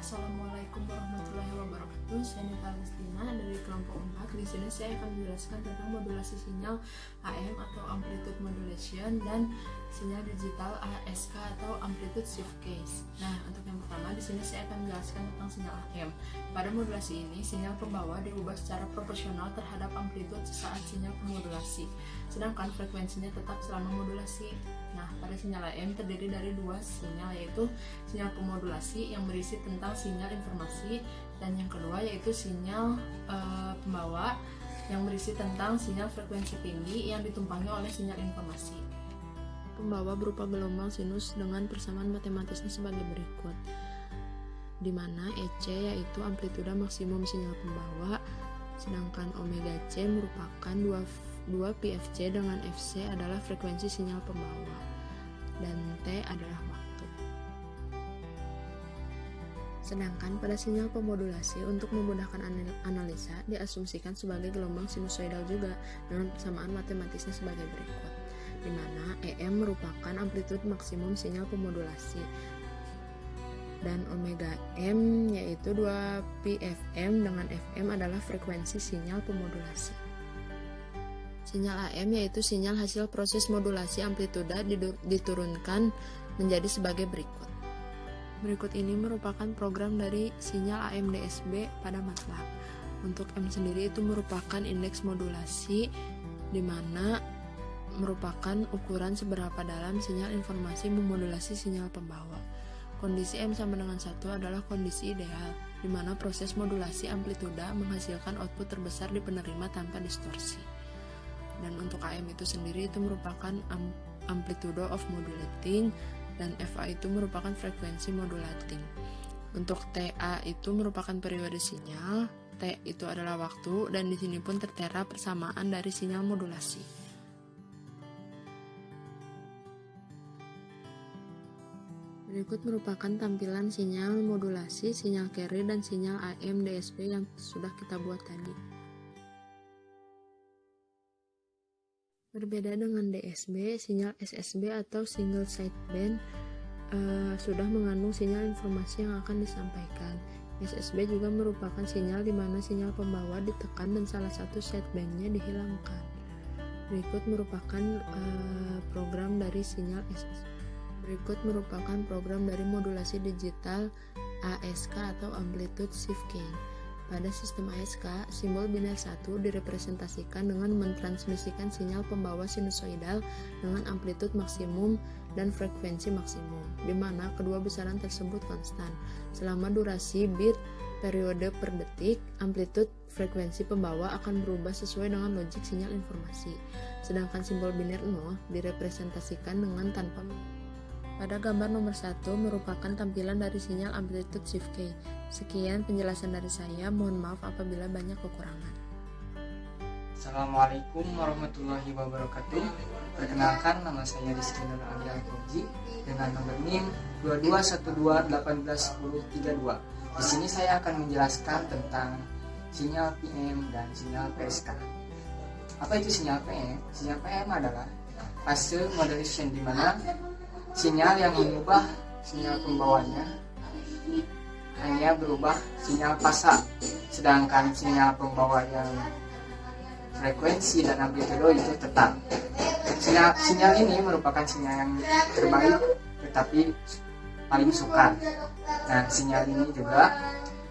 Assalamualaikum warahmatullahi wabarakatuh. Saya Nita Agustina dari kelompok 4. Di sini saya akan menjelaskan tentang modulasi sinyal AM atau amplitude modulation dan sinyal digital ASK atau amplitude shift case. Nah, untuk yang pertama di sini saya akan menjelaskan tentang sinyal AM. Pada modulasi ini, sinyal pembawa diubah secara proporsional terhadap amplitude saat sinyal pemodulasi, sedangkan frekuensinya tetap selama modulasi. Nah, pada sinyal AM terdiri dari dua sinyal, yaitu sinyal pemodulasi yang berisi tentang sinyal informasi, dan yang kedua yaitu sinyal pembawa yang berisi tentang sinyal frekuensi tinggi yang ditumpangi oleh sinyal informasi. Pembawa berupa gelombang sinus dengan persamaan matematisnya sebagai berikut, di mana EC yaitu amplituda maksimum sinyal pembawa, sedangkan omega C merupakan 2 PFC dengan FC adalah frekuensi sinyal pembawa, dan T adalah waktu. Sedangkan pada sinyal pemodulasi, untuk memudahkan analisa, diasumsikan sebagai gelombang sinusoidal juga dengan persamaan matematisnya sebagai berikut, di mana EM merupakan amplitude maksimum sinyal pemodulasi, dan omega M yaitu 2 PFM dengan FM adalah frekuensi sinyal pemodulasi. Sinyal AM yaitu sinyal hasil proses modulasi amplituda diturunkan menjadi sebagai berikut. Berikut ini merupakan program dari sinyal AM DSB pada MATLAB. Untuk M sendiri itu merupakan indeks modulasi, di mana merupakan ukuran seberapa dalam sinyal informasi memodulasi sinyal pembawa. Kondisi M sama dengan 1 adalah kondisi ideal, di mana proses modulasi amplituda menghasilkan output terbesar di penerima tanpa distorsi. Dan untuk AM itu sendiri itu merupakan amplitude of modulating, dan FA itu merupakan frekuensi modulating. Untuk TA itu merupakan periode sinyal, T itu adalah waktu, dan di sini pun tertera persamaan dari sinyal modulasi. Berikut merupakan tampilan sinyal modulasi, sinyal carry, dan sinyal AM DSB yang sudah kita buat tadi. Berbeda dengan DSB, sinyal SSB atau single sideband sudah mengandung sinyal informasi yang akan disampaikan. SSB juga merupakan sinyal di mana sinyal pembawa ditekan dan salah satu sidebandnya dihilangkan. Berikut merupakan program dari sinyal SSB. Berikut merupakan program dari modulasi digital ASK atau amplitude shift keying. Pada sistem ASK, simbol biner 1 direpresentasikan dengan mentransmisikan sinyal pembawa sinusoidal dengan amplitude maksimum dan frekuensi maksimum, di mana kedua besaran tersebut konstan. Selama durasi bit periode per detik, amplitude frekuensi pembawa akan berubah sesuai dengan logik sinyal informasi. Sedangkan simbol biner 0 direpresentasikan dengan tanpa. Pada gambar nomor 1 merupakan tampilan dari sinyal amplitude shift key. Sekian penjelasan dari saya, mohon maaf apabila banyak kekurangan. Assalamualaikum warahmatullahi wabarakatuh. Perkenalkan, nama saya Rizky Nur Ali Al-Fauzi dengan nomor NIM 2212181032. Di sini saya akan menjelaskan tentang sinyal PM dan sinyal PSK. Apa itu sinyal PM? Sinyal PM adalah fase modulation, di mana sinyal yang mengubah sinyal pembawanya hanya berubah sinyal fasa, sedangkan sinyal pembawa yang frekuensi dan amplitudo itu tetap. Sinyal ini merupakan sinyal yang terbaik tetapi paling sukar. Nah, sinyal ini juga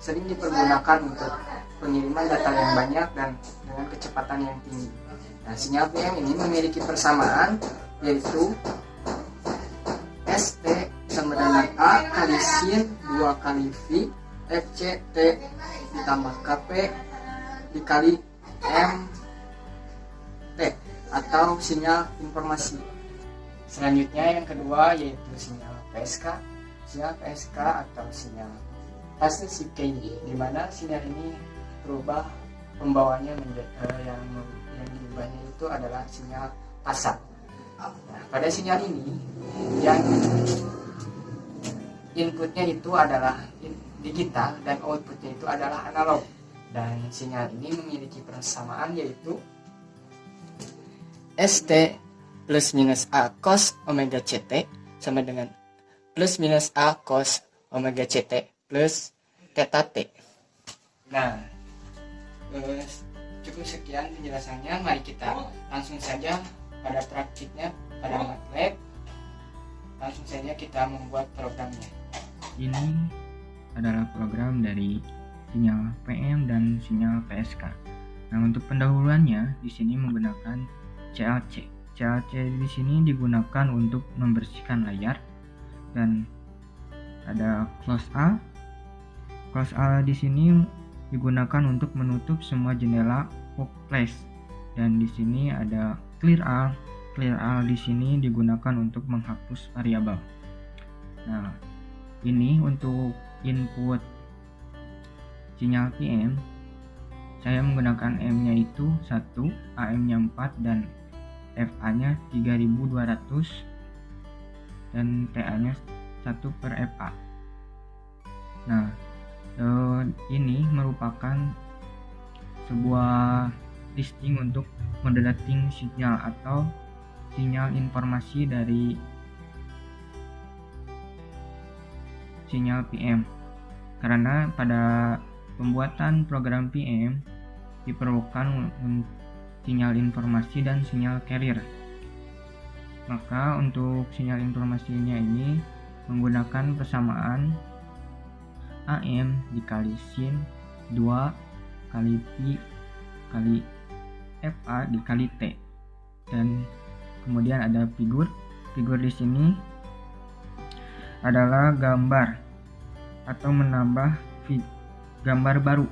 sering dipergunakan untuk pengiriman data yang banyak dan dengan kecepatan yang tinggi. Nah, sinyal PM ini memiliki persamaan, yaitu ST sama dengan A kali sin 2 kali V FCT ditambah KP dikali MT atau sinyal informasi. Selanjutnya yang kedua yaitu sinyal PSK. Sinyal PSK atau sinyal fase shift keying, di mana sinyal ini berubah pembawanya menjadi yang diubahnya itu adalah sinyal fasa. Nah, pada sinyal ini yang inputnya itu adalah digital dan outputnya itu adalah analog, dan sinyal ini memiliki persamaan yaitu ST plus minus A cos omega CT sama dengan plus minus A cos omega CT plus theta T. Nah, cukup sekian penjelasannya. Mari kita langsung saja pada praktiknya pada MATLAB. Langsung saja kita membuat programnya. Ini adalah program dari sinyal PM dan sinyal PSK. Nah, untuk pendahuluannya di sini menggunakan CLC. CLC di sini digunakan untuk membersihkan layar, dan ada close A. Close A di sini digunakan untuk menutup semua jendela workplace, dan di sini ada clear all. Clear all di sini digunakan untuk menghapus variabel. Nah, ini untuk input sinyal PM saya menggunakan M-nya itu 1, AM-nya 4, dan FA-nya 3200 dan TA-nya 1/FA. Nah, ini merupakan sebuah listing untuk modulating sinyal atau sinyal informasi dari sinyal PM. Karena pada pembuatan program PM diperlukan sinyal informasi dan sinyal carrier. Maka untuk sinyal informasinya ini menggunakan persamaan AM dikali sin 2 kali Pi kali FA dikali T. Dan kemudian ada figur. Figur di sini adalah gambar atau menambah gambar baru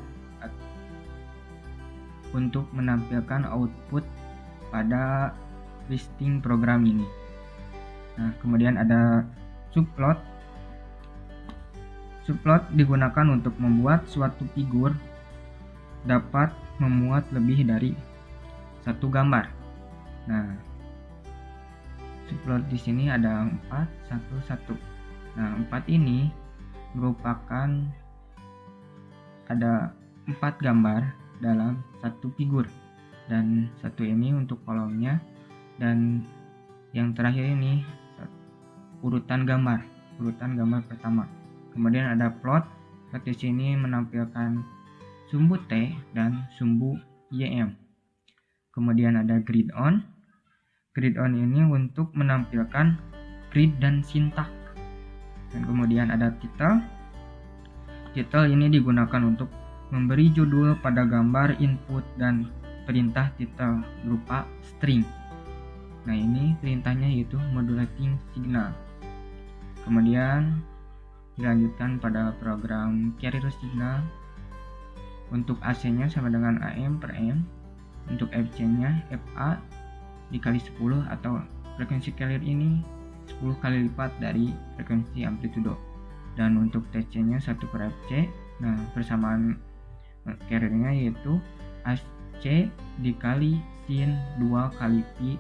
untuk menampilkan output pada listing program ini. Nah, kemudian ada subplot. Subplot digunakan untuk membuat suatu figur dapat memuat lebih dari satu gambar. Nah, subplot di sini ada 4, 1, 1. Nah, 4 ini merupakan ada 4 gambar dalam satu figur, dan satu ini untuk kolomnya, dan yang terakhir ini urutan gambar pertama. Kemudian ada plot. Plot di sini menampilkan sumbu T dan sumbu YM. Kemudian ada grid on. Grid on ini untuk menampilkan grid dan sintak. Dan kemudian ada title. Title ini digunakan untuk memberi judul pada gambar input dan perintah title berupa string. Nah, ini perintahnya yaitu modulating signal. Kemudian dilanjutkan pada program carrier signal. Untuk AC-nya sama dengan AM/M. Untuk FC-nya FA dikali 10, atau frekuensi carrier ini 10 kali lipat dari frekuensi amplitudo. Dan untuk TC-nya 1/FC. Nah, persamaan carrier-nya yaitu AC dikali sin 2 kali Pi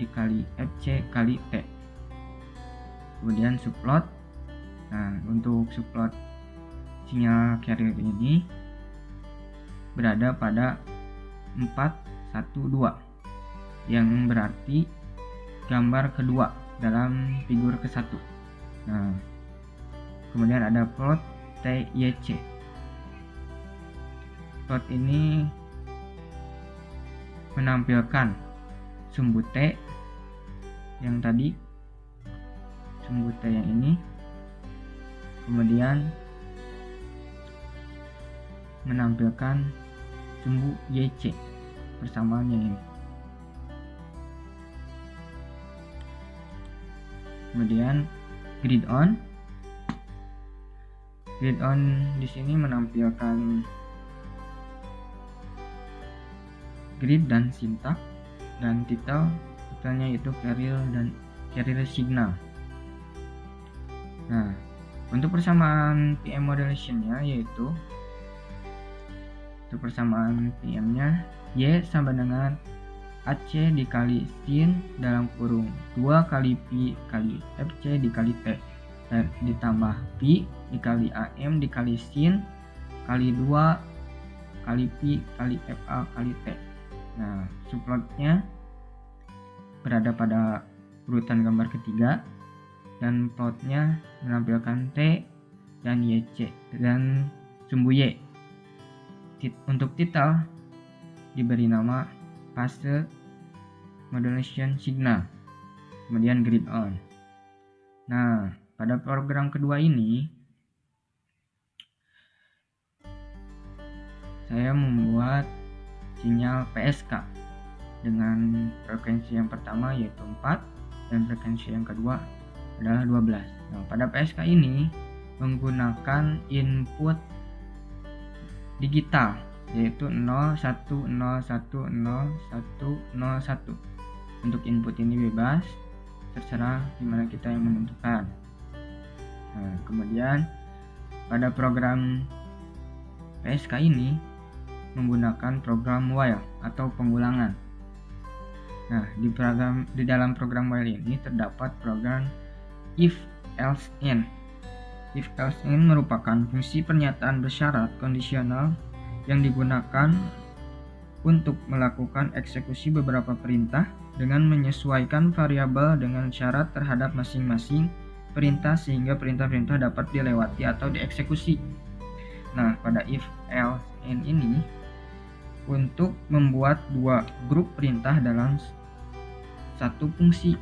dikali FC kali T. Kemudian subplot. Nah, untuk subplot sinyal carrier ini berada pada 412, yang berarti gambar kedua dalam figur ke-1. Nah, kemudian ada plot TYC. Plot ini menampilkan sumbu T yang tadi, sumbu T yang ini, kemudian menampilkan sumbu YC persamaannya ini. Kemudian grid on. Grid on di sini menampilkan grid dan sintak, dan titelnya itu carrier dan carrier signal. Nah, untuk persamaan PM modulation-nya yaitu untuk persamaan PM-nya Y sama dengan AC dikali sin dalam kurung 2 kali Pi kali FC dikali T, dan ditambah Pi dikali AM dikali sin kali 2 kali Pi kali FA kali T. Nah, subplotnya berada pada urutan gambar ketiga, dan plotnya menampilkan T dan YC, dan sumbu Y. Untuk titel diberi nama fase modulation signal, kemudian grid on. Nah, pada program kedua ini saya membuat sinyal PSK dengan frekuensi yang pertama yaitu 4 dan frekuensi yang kedua adalah 12. Nah, pada PSK ini menggunakan input digital yaitu 01010101. Untuk input ini bebas, terserah gimana kita yang menentukan. Nah, kemudian pada program PSK ini menggunakan program while atau pengulangan. Nah, di dalam program while ini terdapat program if else in. If else in merupakan fungsi pernyataan bersyarat kondisional yang digunakan untuk melakukan eksekusi beberapa perintah dengan menyesuaikan variabel dengan syarat terhadap masing-masing perintah sehingga perintah-perintah dapat dilewati atau dieksekusi. Nah, pada if else in ini untuk membuat dua grup perintah dalam satu fungsi.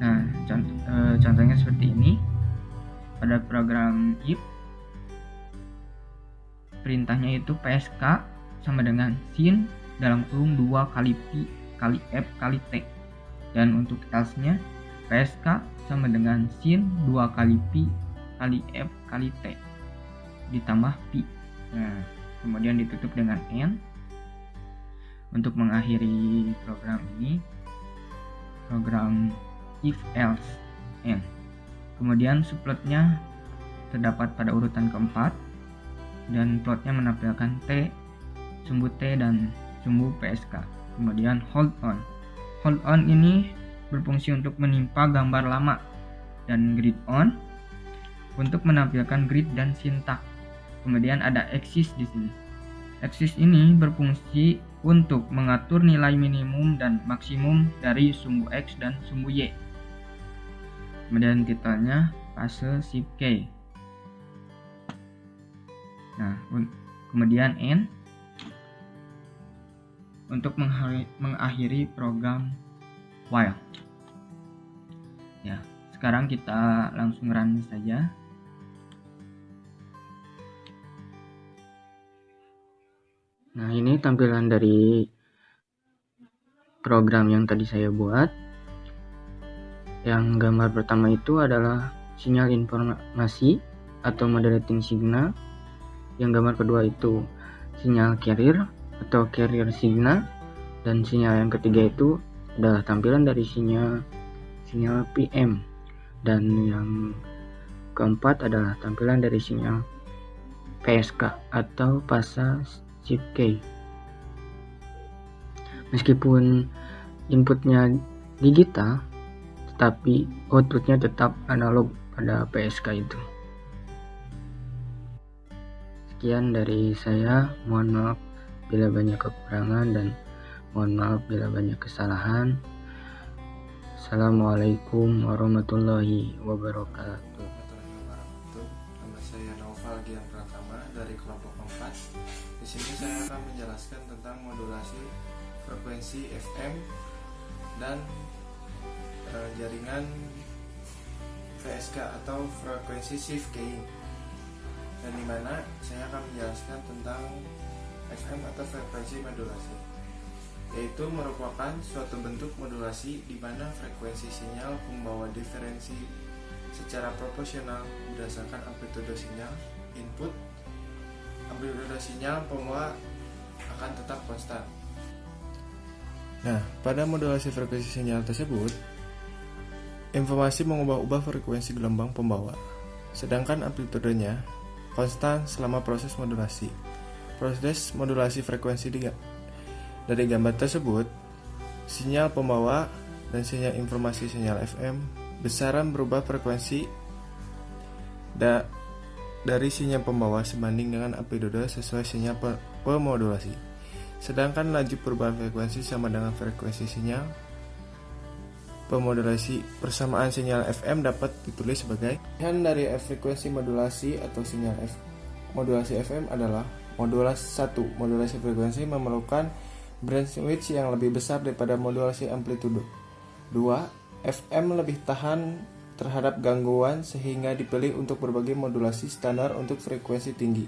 Nah, contohnya seperti ini. Pada program if perintahnya itu PSK sama dengan sin dalam kurung 2 kali pi kali f kali t, dan untuk else-nya PSK sama dengan sin 2 kali pi kali f kali t ditambah pi. Nah, kemudian ditutup dengan n. Untuk mengakhiri program ini, program if else n. Kemudian subplotnya terdapat pada urutan keempat dan plotnya menampilkan T, sumbu T dan sumbu PSK. Kemudian hold on. Hold on ini berfungsi untuk menimpa gambar lama, dan grid on untuk menampilkan grid dan sintak. Kemudian ada axis di sini. Axis ini berfungsi untuk mengatur nilai minimum dan maksimum dari sumbu X dan sumbu Y. Kemudian titelnya fase shift K. Nah, kemudian N untuk mengakhiri program while. Ya, sekarang kita langsung run saja. Nah, ini tampilan dari program yang tadi saya buat. Yang gambar pertama itu adalah sinyal informasi atau modulating signal. Yang gambar kedua itu sinyal carrier atau carrier signal, dan sinyal yang ketiga itu adalah tampilan dari sinyal PM, dan yang keempat adalah tampilan dari sinyal PSK atau fase shift K. Meskipun inputnya digital, tetapi outputnya tetap analog pada PSK itu. Sekian dari saya, mohon maaf bila banyak kekurangan dan mohon maaf bila banyak kesalahan. Assalamualaikum warahmatullahi wabarakatuh. Nama saya Naufal Gian Pratama dari kelompok 4. Di sini saya akan menjelaskan tentang modulasi frekuensi FM dan jaringan PSK atau frekuensi shift keying, dan dimana saya akan menjelaskan tentang FM atau frekuensi modulasi, yaitu merupakan suatu bentuk modulasi di mana frekuensi sinyal membawa diferensi secara proporsional berdasarkan amplitude sinyal input. Amplitude sinyal pembawa akan tetap konstan. Nah, pada modulasi frekuensi sinyal tersebut, informasi mengubah-ubah frekuensi gelombang pembawa, sedangkan amplitudenya konstan selama proses modulasi. Proses modulasi frekuensi dari gambar tersebut, sinyal pembawa dan sinyal informasi sinyal FM besaran berubah frekuensi dari sinyal pembawa sebanding dengan amplitude sesuai sinyal pemodulasi. Sedangkan laju perubahan frekuensi sama dengan frekuensi sinyal pemodulasi. Persamaan sinyal FM dapat ditulis sebagai pilihan dari frekuensi modulasi atau sinyal modulasi FM adalah modulasi frekuensi memerlukan bandwidth yang lebih besar daripada modulasi amplitudo. 2. FM lebih tahan terhadap gangguan sehingga dipilih untuk berbagai modulasi standar untuk frekuensi tinggi.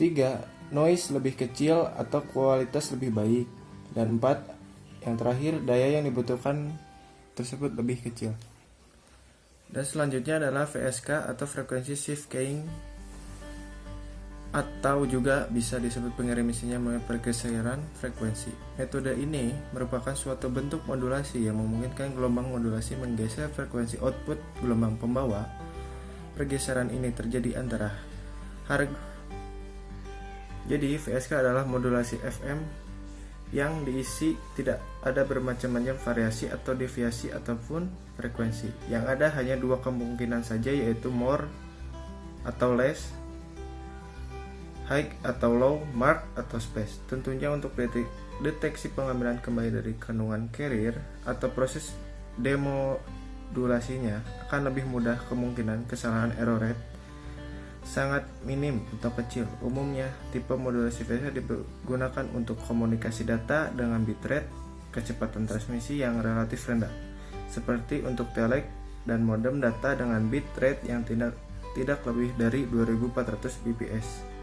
3. Noise lebih kecil atau kualitas lebih baik. Dan 4. Yang terakhir, daya yang dibutuhkan tersebut lebih kecil. Dan selanjutnya adalah VSK atau Frequency Shift Keying, atau juga bisa disebut pengeremisnya melalui pergeseran frekuensi. Metode ini merupakan suatu bentuk modulasi yang memungkinkan gelombang modulasi menggeser frekuensi output gelombang pembawa. Pergeseran ini terjadi antara harga. Jadi VSK adalah modulasi FM yang diisi tidak ada bermacam-macam variasi atau deviasi ataupun frekuensi. Yang ada hanya dua kemungkinan saja, yaitu more atau less, high atau low, mark atau space. Tentunya untuk deteksi pengambilan kembali dari kandungan carrier atau proses demodulasinya akan lebih mudah, kemungkinan kesalahan error rate sangat minim atau kecil. Umumnya tipe modulasi VSK digunakan untuk komunikasi data dengan bitrate kecepatan transmisi yang relatif rendah, seperti untuk telek dan modem data dengan bitrate yang tidak lebih dari 2400 bps.